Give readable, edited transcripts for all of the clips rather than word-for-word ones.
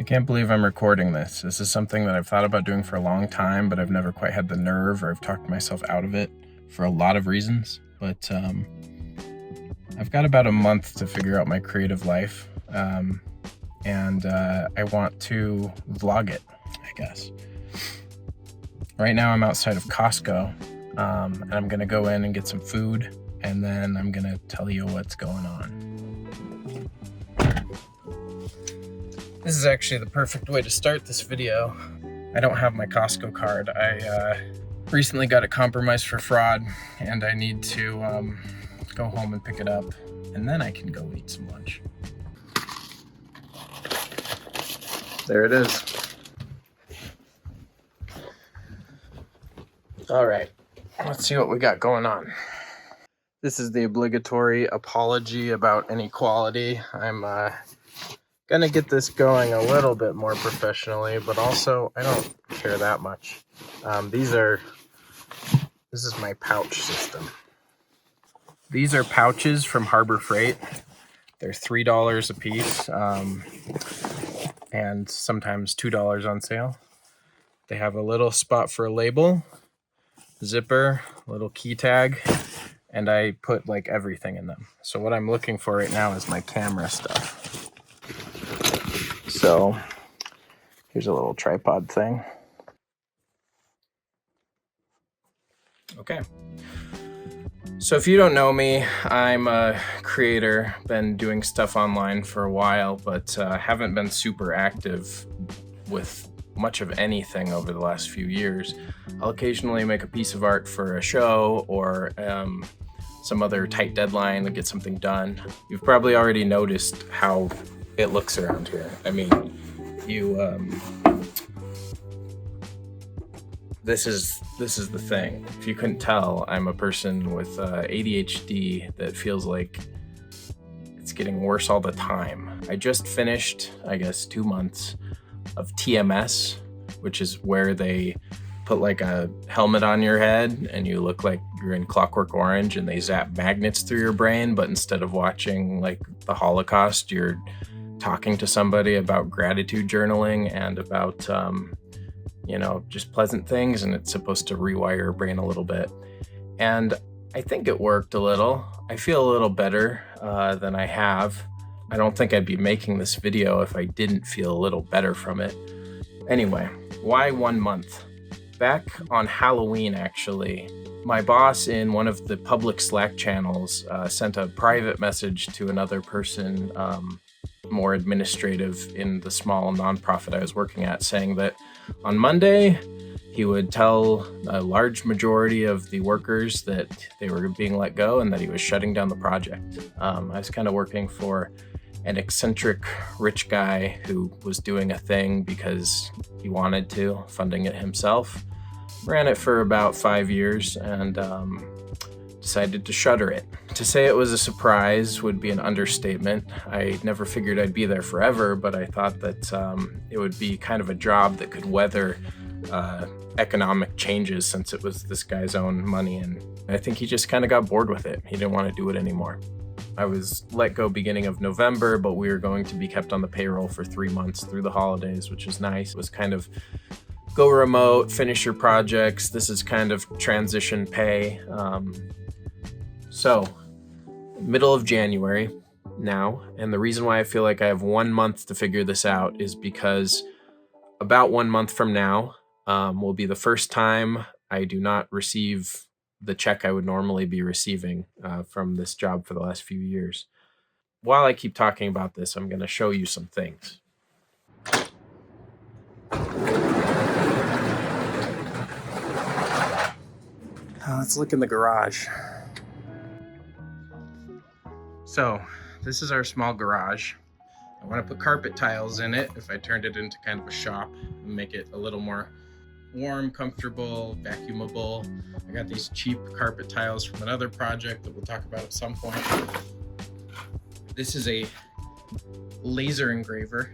can't believe I'm recording this. This is something that I've thought about doing for a long time, but I've never quite had the nerve, or I've talked myself out of it for a lot of reasons. But I've got about a month to figure out my creative life, and I want to vlog it, I guess. Right now I'm outside of Costco, and I'm gonna go in and get some food, and then I'm gonna tell you what's going on. This is actually the perfect way to start this video. I don't have my Costco card. I recently got it compromised for fraud, and I need to go home and pick it up, and then I can go eat some lunch. There it is. All right, let's see what we got going on. This is the obligatory apology about inequality. I'm gonna get this going a little bit more professionally, but also I don't care that much. This is my pouch system. These are pouches from Harbor Freight. They're $3 a piece, and sometimes $2 on sale. They have a little spot for a label, zipper, little key tag, and I put like everything in them. So what I'm looking for right now is my camera stuff. So here's a little tripod thing. Okay. So if you don't know me, I'm a creator, been doing stuff online for a while, but haven't been super active with much of anything over the last few years. I'll occasionally make a piece of art for a show or some other tight deadline to get something done. You've probably already noticed how it looks around here. I mean, this is the thing. If you couldn't tell, I'm a person with ADHD that feels like it's getting worse all the time. I just finished, I guess, 2 months of TMS, which is where they put like a helmet on your head and you look like you're in Clockwork Orange and they zap magnets through your brain, but instead of watching like the Holocaust, you're talking to somebody about gratitude journaling and about just pleasant things, and it's supposed to rewire your brain a little bit. And I think it worked a little. I feel a little better than I have. I don't think I'd be making this video if I didn't feel a little better from it. Anyway, why 1 month? Back on Halloween, actually, my boss in one of the public Slack channels sent a private message to another person, more administrative in the small nonprofit I was working at, saying that on Monday, he would tell a large majority of the workers that they were being let go and that he was shutting down the project. I was kind of working for an eccentric rich guy who was doing a thing because he wanted to, funding it himself. Ran it for about 5 years and decided to shutter it. To say it was a surprise would be an understatement. I never figured I'd be there forever, but I thought that it would be kind of a job that could weather economic changes, since it was this guy's own money, and I think he just kind of got bored with it. He didn't want to do it anymore. I was let go beginning of November, but we were going to be kept on the payroll for 3 months through the holidays, which is nice. It was kind of go remote, finish your projects. This is kind of transition pay. So, middle of January now, and the reason why I feel like I have 1 month to figure this out is because about 1 month from now will be the first time I do not receive the check I would normally be receiving from this job for the last few years. While I keep talking about this, I'm going to show you some things. Let's look in the garage. So, this is our small garage. I want to put carpet tiles in it if I turned it into kind of a shop and make it a little more warm, comfortable, vacuumable. I got these cheap carpet tiles from another project that we'll talk about at some point. This is a laser engraver.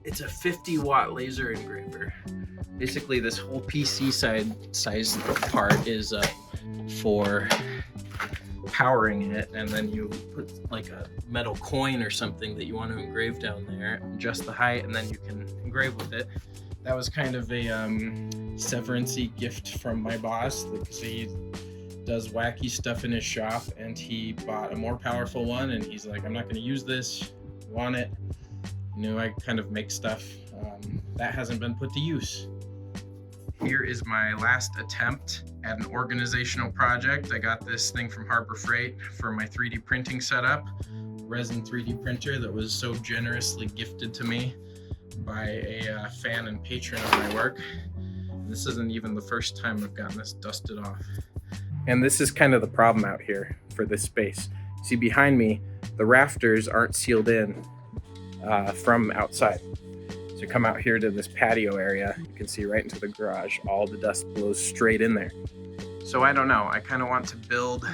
It's a 50-watt laser engraver. Basically, this whole PC size part is for powering it, and then you put like a metal coin or something that you want to engrave down there, adjust the height, and then you can engrave with it. That was kind of a severance-y gift from my boss, because he does wacky stuff in his shop, and he bought a more powerful one, and he's like, I'm not going to use this. You want it? You know, I kind of make stuff that hasn't been put to use. Here is my last attempt at an organizational project. I got this thing from Harbor Freight for my 3D printing setup, resin 3D printer that was so generously gifted to me by a fan and patron of my work. This isn't even the first time I've gotten this dusted off. And this is kind of the problem out here for this space. See, behind me, the rafters aren't sealed in from outside. So come out here to this patio area, you can see right into the garage, all the dust blows straight in there. So I don't know, I kind of want to build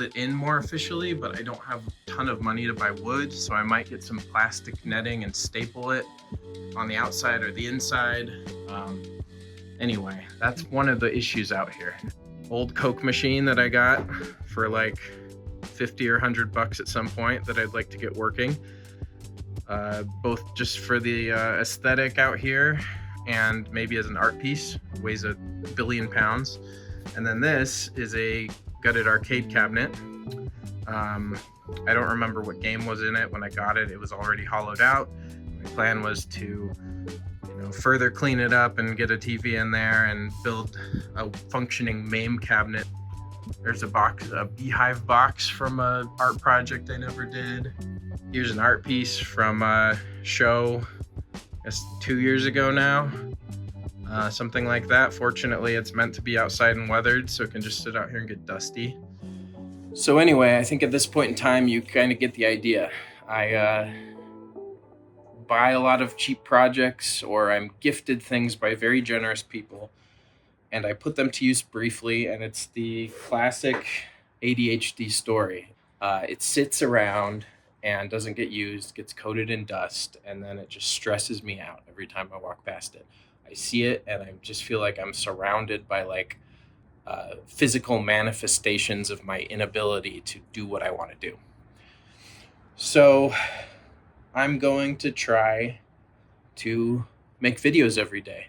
it in more officially, but I don't have a ton of money to buy wood, so I might get some plastic netting and staple it on the outside or the inside. Anyway, that's one of the issues out here. Old Coke machine that I got for like 50 or 100 bucks at some point that I'd like to get working. Both just for the aesthetic out here and maybe as an art piece. Weighs 1 billion pounds. And then this is a gutted arcade cabinet. I don't remember what game was in it when I got it. It was already hollowed out. My plan was to further clean it up and get a TV in there and build a functioning MAME cabinet. There's a beehive box from an art project I never did. Here's an art piece from a show, I guess 2 years ago now. Something like that. Fortunately, it's meant to be outside and weathered, so it can just sit out here and get dusty. So anyway, I think at this point in time, you kind of get the idea. I buy a lot of cheap projects, or I'm gifted things by very generous people, and I put them to use briefly, and it's the classic ADHD story. It sits around and doesn't get used, gets coated in dust, and then it just stresses me out every time I walk past it. I see it, and I just feel like I'm surrounded by physical manifestations of my inability to do what I want to do. So I'm going to try to make videos every day.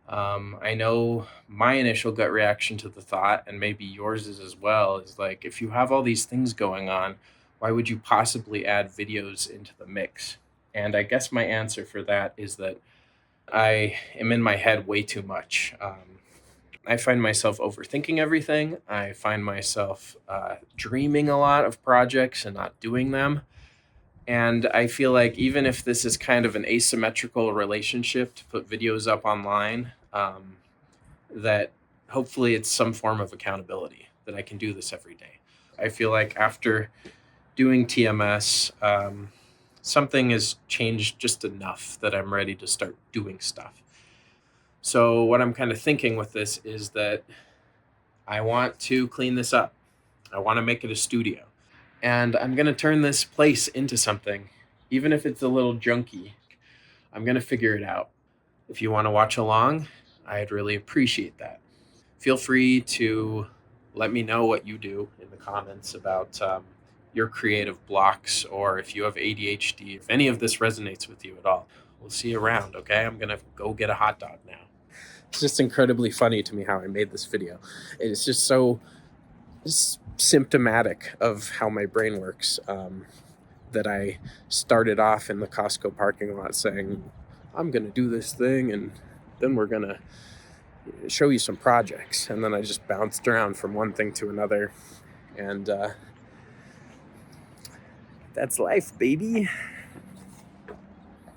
I know my initial gut reaction to the thought, and maybe yours is as well, is like, if you have all these things going on, why would you possibly add videos into the mix? And I guess my answer for that is that I am in my head way too much. I find myself overthinking everything. I find myself dreaming a lot of projects and not doing them. And I feel like even if this is kind of an asymmetrical relationship to put videos up online, that hopefully it's some form of accountability that I can do this every day. I feel like after doing TMS, something has changed just enough that I'm ready to start doing stuff. So what I'm kind of thinking with this is that I want to clean this up. I want to make it a studio. And I'm going to turn this place into something, even if it's a little junky. I'm going to figure it out. If you want to watch along, I'd really appreciate that. Feel free to let me know what you do in the comments about your creative blocks, or if you have ADHD, if any of this resonates with you at all. We'll see you around, okay? I'm going to go get a hot dog now. It's just incredibly funny to me how I made this video. It's just so symptomatic of how my brain works, that I started off in the Costco parking lot saying, I'm going to do this thing, and then we're going to show you some projects. And then I just bounced around from one thing to another. And that's life, baby.